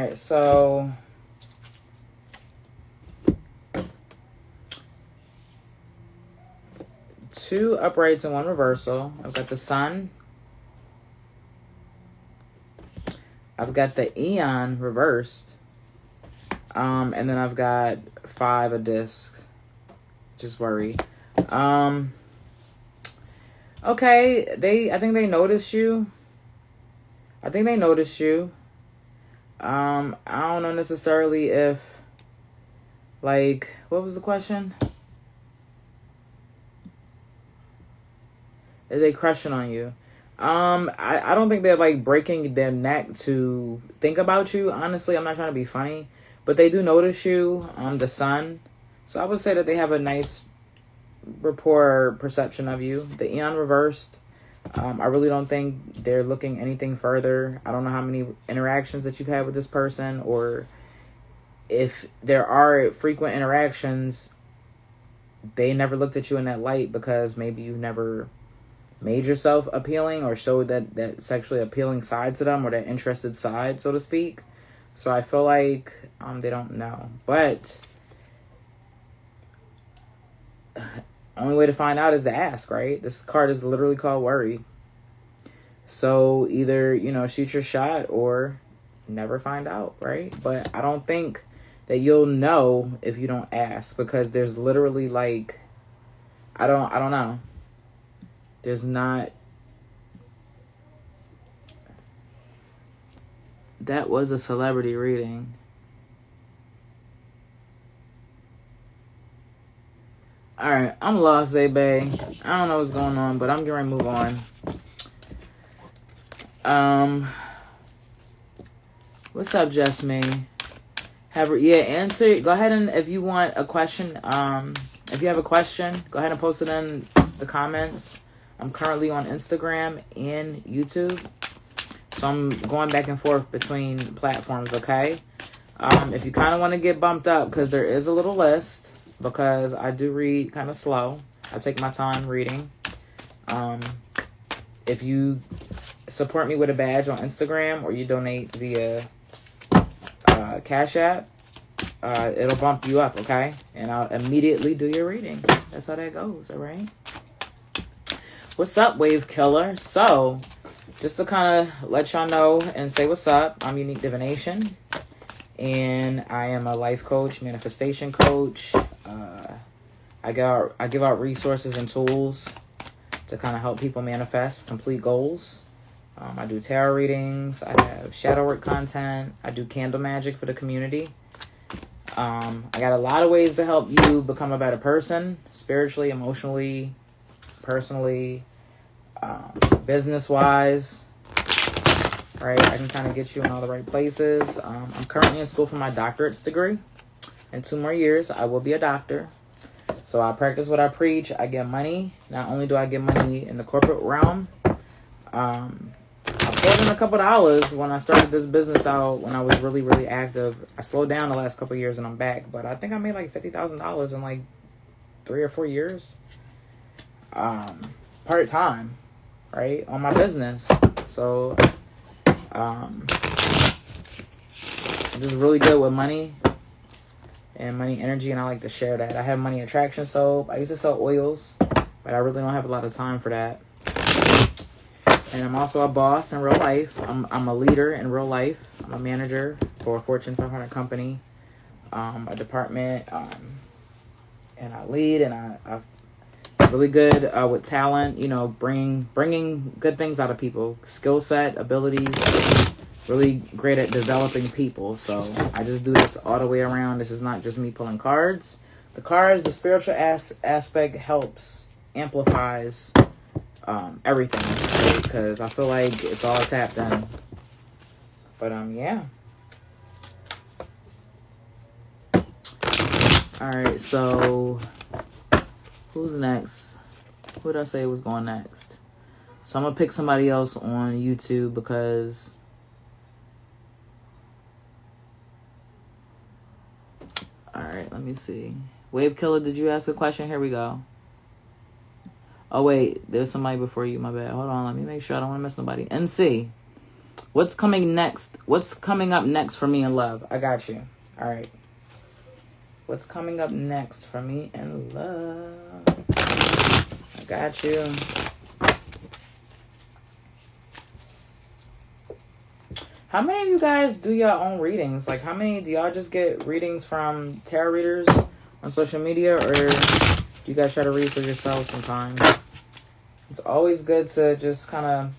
right, so two uprights and one reversal. I've got the Sun. I've got the Eon reversed. And then I've got 5 of discs. Just worry. Okay, I think they noticed you. I don't know necessarily if, like, what was the question? Is they crushing on you? I don't think they're like breaking their neck to think about you. Honestly, I'm not trying to be funny, but they do notice you on the Sun. So I would say that they have a nice rapport perception of you. The Eon reversed. I really don't think they're looking anything further. I don't know how many interactions that you've had with this person, or if there are frequent interactions, they never looked at you in that light because maybe you never made yourself appealing or showed that sexually appealing side to them, or that interested side, so to speak. So I feel like they don't know. But only way to find out is to ask, right? This card is literally called worry. So either, shoot your shot or never find out, right? But I don't think that you'll know if you don't ask, because there's literally like, I don't know. There's not. That was a celebrity reading. All right, I'm lost, Bay. I don't know what's going on, but I'm getting ready to move on. What's up, Jasmine? Answer. Go ahead, and if you want a question, if you have a question, go ahead and post it in the comments. I'm currently on Instagram and YouTube, so I'm going back and forth between platforms, okay? If you kind of want to get bumped up, because there is a little list, because I do read kind of slow. I take my time reading. If you support me with a badge on Instagram, or you donate via Cash App, it'll bump you up, okay? And I'll immediately do your reading. That's how that goes, all right? What's up, Wave Killer? So, just to kind of let y'all know and say what's up, I'm Unique Divination, and I am a life coach, manifestation coach. I give out resources and tools to kind of help people manifest complete goals. I do tarot readings. I have shadow work content. I do candle magic for the community. I got a lot of ways to help you become a better person, spiritually, emotionally, personally, business-wise, right? I can kind of get you in all the right places. I'm currently in school for my doctorate's degree. In 2 more years, I will be a doctor. So I practice what I preach. I get money. Not only do I get money in the corporate realm, I poured in a couple dollars when I started this business out, when I was really, really active. I slowed down the last couple of years and I'm back. But I think I made like $50,000 in like 3 or 4 years. Part-time, right? On my business. So, I'm just really good with money and money energy, and I like to share that. I have money attraction soap. I used to sell oils, but I really don't have a lot of time for that. And I'm also a boss in real life. I'm a leader in real life. I'm a manager for a Fortune 500 company, a department, and I lead, and I'm really good with talent, bringing good things out of people, skill set, abilities, really great at developing people. So I just do this all the way around. This is not just me pulling cards. The spiritual aspect helps, amplifies everything, right? Because I feel like it's all tapped in. But yeah. All right, so who's next? Who did I say was going next? So I'm gonna pick somebody else on YouTube because all right, let me see. Wave Killer, did you ask a question? Here we go. Oh wait, there's somebody before you, my bad. Hold on, let me make sure I don't want to miss nobody. NC. What's coming next? What's coming up next for me in love? I got you. All right. What's coming up next for me in love? I got you. How many of you guys do your own readings? Like, how many do y'all just get readings from tarot readers on social media, or do you guys try to read for yourself sometimes? It's always good to just kind of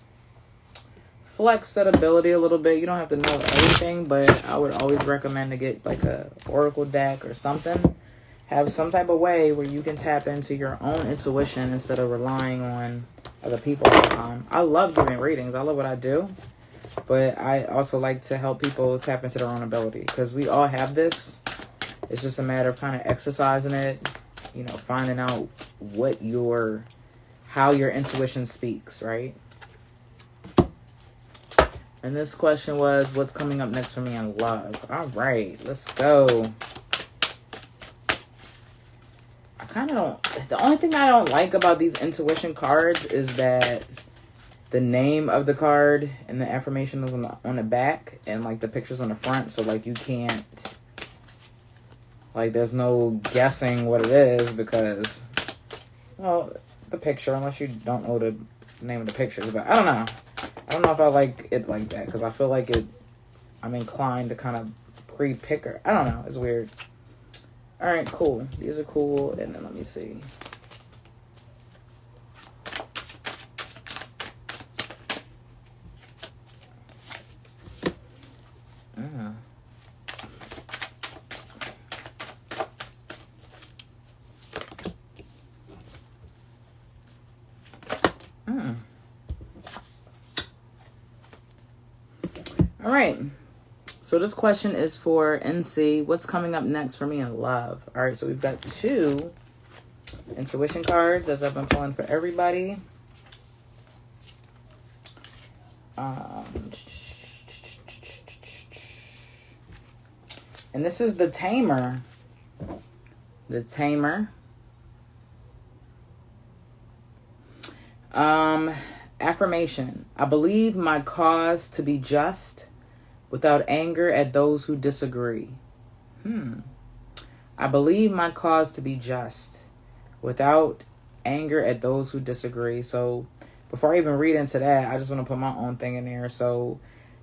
flex that ability a little bit. You don't have to know everything, but I would always recommend to get like a oracle deck or something. Have some type of way where you can tap into your own intuition instead of relying on other people all the time. I love giving readings. I love what I do. But I also like to help people tap into their own ability, because we all have this. It's just a matter of kind of exercising it, you know, finding out how your intuition speaks, right? And this question was, what's coming up next for me in love? All right, let's go. The only thing I don't like about these intuition cards is that the name of the card and the affirmation is on the back, and like the picture's on the front. So like you can't, like there's no guessing what it is, because, well, the picture, unless you don't know the name of the pictures. But I don't know. I don't know if I like it like that, because I feel like I'm inclined to kind of pre-pick her. I don't know. It's weird. All right, cool. These are cool. And then let me see. All right. So this question is for NC. What's coming up next for me in love? All right. So we've got 2 intuition cards, as I've been pulling for everybody. And this is the Tamer. The Tamer. Affirmation. I believe my cause to be just, without anger at those who disagree. I believe my cause to be just, without anger at those who disagree. So before I even read into that, I just want to put my own thing in there. So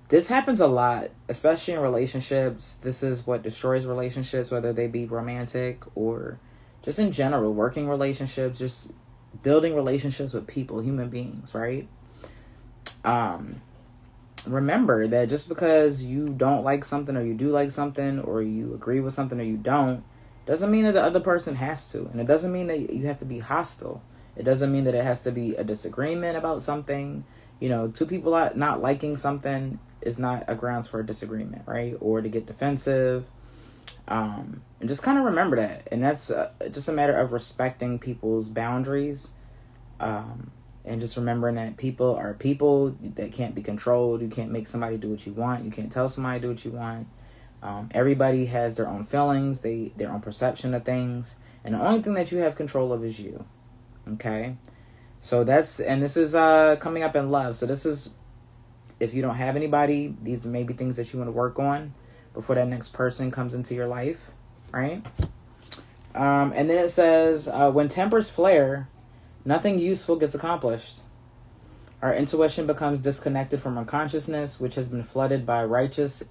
this happens a lot, especially in relationships. This is what destroys relationships, whether they be romantic or just in general, working relationships, just building relationships with people, human beings, right? Remember that just because you don't like something, or you do like something, or you agree with something or you don't, doesn't mean that the other person has to. And it doesn't mean that you have to be hostile. It doesn't mean that it has to be a disagreement about something. You know, 2 people not liking something is not a grounds for a disagreement, right? Or to get defensive. And just kind of remember that. And that's just a matter of respecting people's boundaries. And just remembering that people are people that can't be controlled. You can't make somebody do what you want. You can't tell somebody to do what you want. Everybody has their own feelings, their own perception of things. And the only thing that you have control of is you. Okay? So this is coming up in love. So this is, if you don't have anybody, these may be things that you want to work on before that next person comes into your life. Right? And then it says, when tempers flare, nothing useful gets accomplished. Our intuition becomes disconnected from our consciousness, which has been flooded by righteous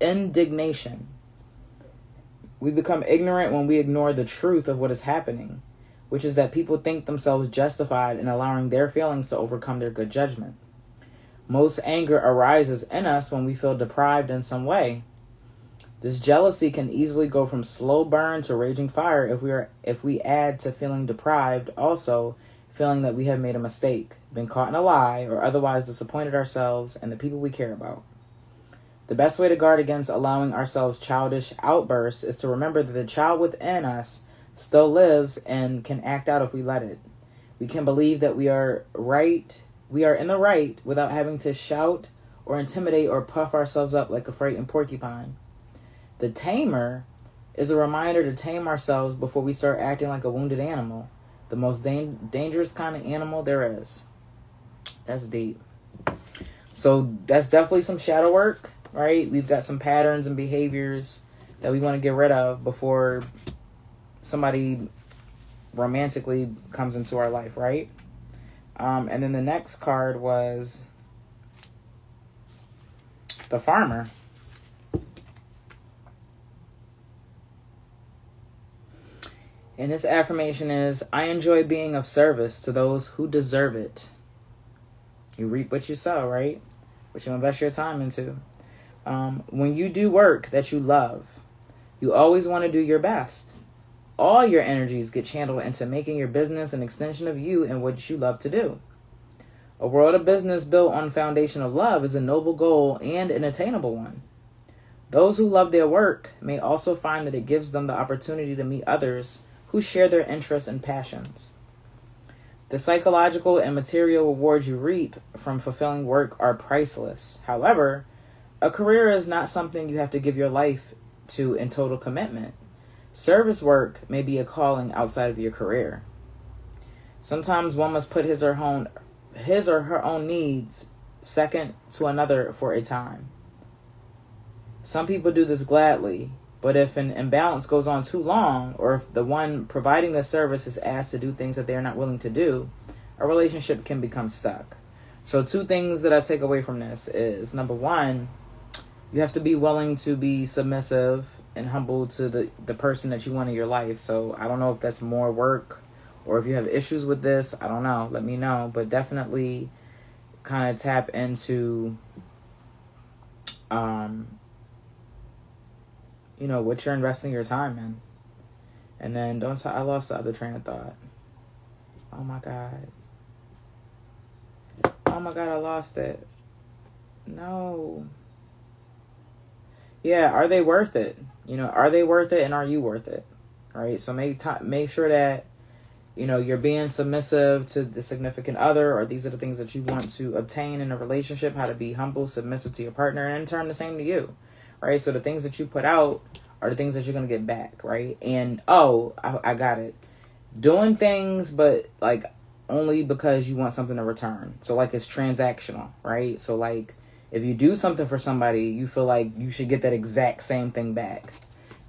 indignation. We become ignorant when we ignore the truth of what is happening, which is that people think themselves justified in allowing their feelings to overcome their good judgment. Most anger arises in us when we feel deprived in some way. This jealousy can easily go from slow burn to raging fire if we add to feeling deprived also feeling that we have made a mistake, been caught in a lie, or otherwise disappointed ourselves and the people we care about. The best way to guard against allowing ourselves childish outbursts is to remember that the child within us still lives and can act out if we let it. We can believe that we are in the right without having to shout or intimidate or puff ourselves up like a frightened porcupine. The Tamer is a reminder to tame ourselves before we start acting like a wounded animal, the most dangerous kind of animal there is. That's deep. So that's definitely some shadow work, right? We've got some patterns and behaviors that we want to get rid of before somebody romantically comes into our life, right? And then the next card was the Farmer. And his affirmation is, I enjoy being of service to those who deserve it. You reap what you sow, right? What you invest your time into. When you do work that you love, you always want to do your best. All your energies get channeled into making your business an extension of you and what you love to do. A world of business built on a foundation of love is a noble goal and an attainable one. Those who love their work may also find that it gives them the opportunity to meet others who share their interests and passions. The psychological and material rewards you reap from fulfilling work are priceless. However, a career is not something you have to give your life to in total commitment. Service work may be a calling outside of your career. Sometimes one must put his or her own needs second to another for a time. Some people do this gladly, but if an imbalance goes on too long, or if the one providing the service is asked to do things that they're not willing to do, a relationship can become stuck. So 2 things that I take away from this is, number 1, you have to be willing to be submissive and humble to the person that you want in your life. So I don't know if that's more work or if you have issues with this. I don't know. Let me know. But definitely kind of tap into, what you're investing your time in. And then I lost the other train of thought. Oh my God, I lost it. No. Yeah, are they worth it? Are they worth it, and are you worth it? All right, so make sure that, you're being submissive to the significant other, or these are the things that you want to obtain in a relationship, how to be humble, submissive to your partner, and in turn the same to you, right? So the things that you put out are the things that you're going to get back, right? And, I got it. Doing things, but, only because you want something in return. So, it's transactional, right? So, if you do something for somebody, you feel like you should get that exact same thing back.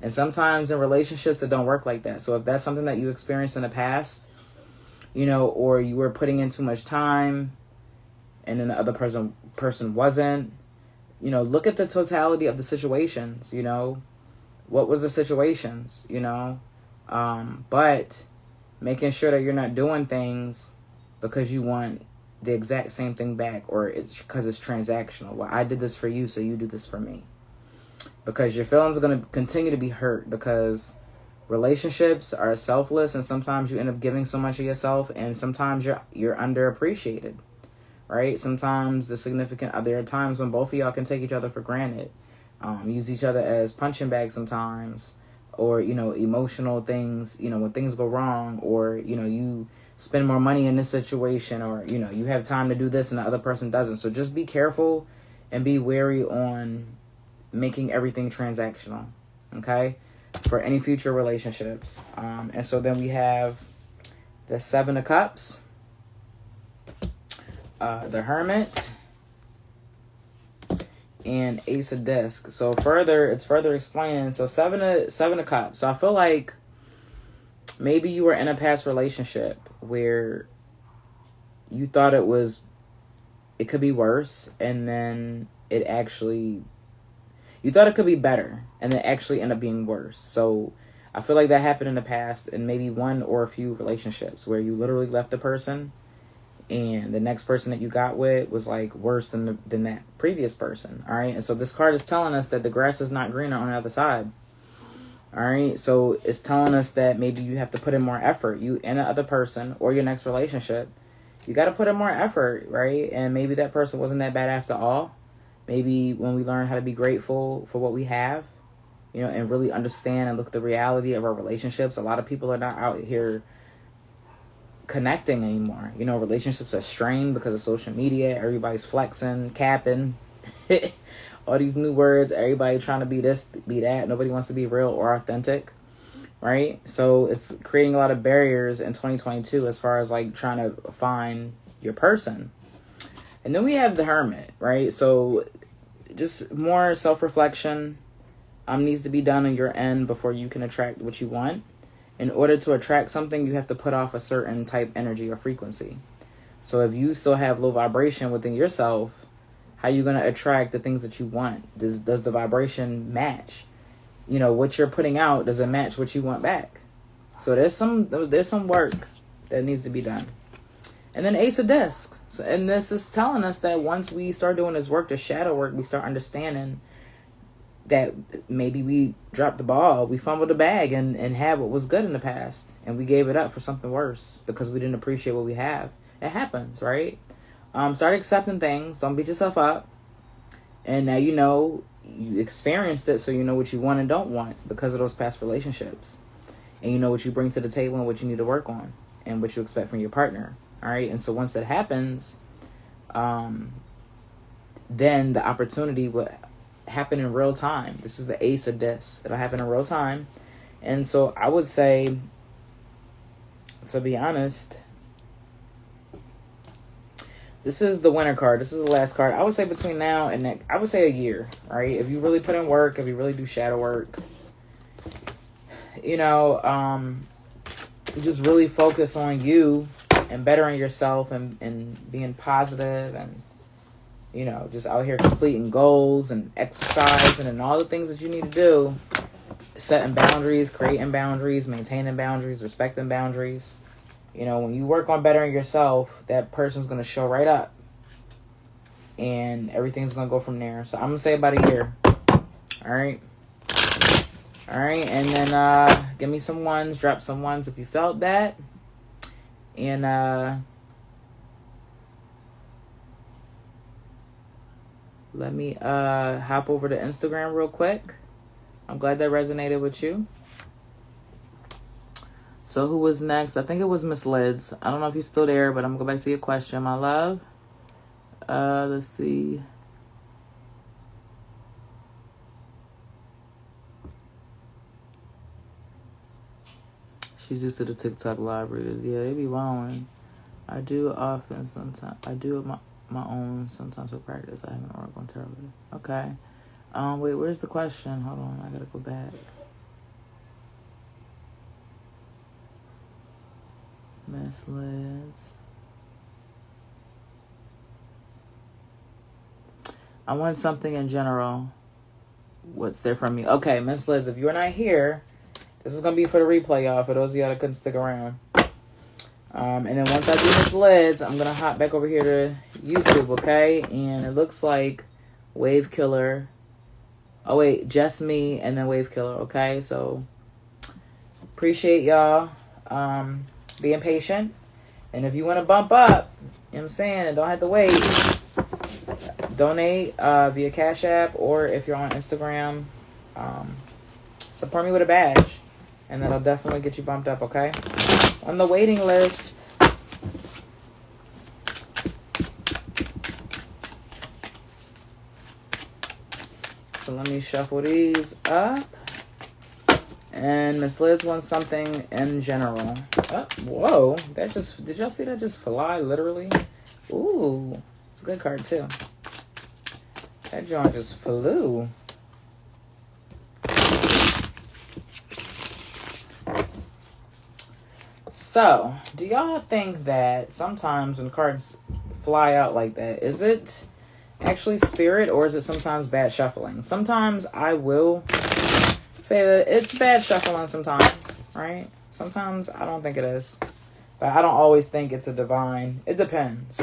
And sometimes in relationships, it don't work like that. So if that's something that you experienced in the past, or you were putting in too much time and then the other person wasn't, look at the totality of the situations, what was the situations, but making sure that you're not doing things because you want the exact same thing back, or it's because it's transactional. Well, I did this for you, so you do this for me. Because your feelings are going to continue to be hurt, because relationships are selfless, and sometimes you end up giving so much of yourself, and sometimes you're underappreciated, right? Sometimes there are times when both of y'all can take each other for granted, use each other as punching bags sometimes, or, emotional things, when things go wrong, or, you spend more money in this situation, or, you have time to do this and the other person doesn't. So just be careful and be wary on making everything transactional, okay, for any future relationships. And so then we have the 7 of Cups, the Hermit, and Ace of Discs. So it's further explaining. So 7 of Cups. So I feel like maybe you were in a past relationship where you thought it could be worse, and then you thought it could be better, and then actually end up being worse. So I feel like that happened in the past, in maybe one or a few relationships, where you literally left the person and the next person that you got with was worse than that previous person. All right. And so this card is telling us that the grass is not greener on the other side. All right. So it's telling us that maybe you have to put in more effort. You and the other person, or your next relationship, you got to put in more effort, right? And maybe that person wasn't that bad after all. Maybe when we learn how to be grateful for what we have, and really understand and look at the reality of our relationships. A lot of people are not out here connecting anymore. Relationships are strained because of social media. Everybody's flexing, capping, all these new words. Everybody trying to be this, be that. Nobody wants to be real or authentic, right? So it's creating a lot of barriers in 2022 as far as trying to find your person. And then we have the Hermit, right? So just more self-reflection needs to be done on your end before you can attract what you want. In order to attract something, you have to put off a certain type energy or frequency. So if you still have low vibration within yourself, how are you going to attract the things that you want? Does the vibration match? You know, what you're putting out, does it match what you want back? So there's some work that needs to be done. And then Ace of Discs. So, and this is telling us that once we start doing this work, the shadow work, we start understanding that maybe we dropped the ball, we fumbled the bag and had what was good in the past. And we gave it up for something worse because we didn't appreciate what we have. It happens, right? Start accepting things. Don't beat yourself up. And now you know you experienced it, so you know what you want and don't want because of those past relationships. And you know what you bring to the table and what you need to work on and what you expect from your partner. All right. And so once that happens, then the opportunity will happen in real time. This is the Ace of Discs. It'll happen in real time. And so I would say, to be honest, this is the winner card. This is the last card. I would say between now and next, I would say a year, right? If you really put in work, if you really do shadow work, you know, just really focus on you and bettering yourself and being positive and, you know, just out here completing goals and exercising and all the things that you need to do. Setting boundaries, creating boundaries, maintaining boundaries, respecting boundaries. You know, when you work on bettering yourself, that person's going to show right up. And everything's going to go from there. So I'm going to say about a year. All right. All right. And then give me some ones. Drop some ones if you felt that. And let me hop over to Instagram real quick. I'm glad that resonated with you. So who was next? I think it was Miss Lids. I don't know if you're still there, but I'm going to go back to your question, my love. Let's see. She's used to the TikTok live readers. Yeah, they be wowing. I do often sometimes. I do my own sometimes for practice. I haven't worked on terribly. Okay. Wait, where's the question? Hold on. I got to go back. Miss Lids. I want something in general. What's there from me? Okay, Miss Lids, if you're not here, this is going to be for the replay, y'all, for those of y'all that couldn't stick around. And then once I do Miss Lids, I'm going to hop back over here to YouTube, okay? And it looks like Wave Killer. Oh, wait, just me and then Wave Killer, okay? So, appreciate y'all being patient. And if you want to bump up, you know what I'm saying, and don't have to wait, donate via Cash App, or if you're on Instagram, support me with a badge. And that'll definitely get you bumped up, okay? On the waiting list. So let me shuffle these up. And Miss Lids wants something in general. Oh, whoa. That just, did y'all see that just fly, literally? Ooh. It's a good card, too. That joint just flew. So, do y'all think that sometimes when cards fly out like that, is it actually spirit or is it sometimes bad shuffling? Sometimes I will say that it's bad shuffling sometimes, right? Sometimes I don't think it is. But I don't always think it's a divine. It depends.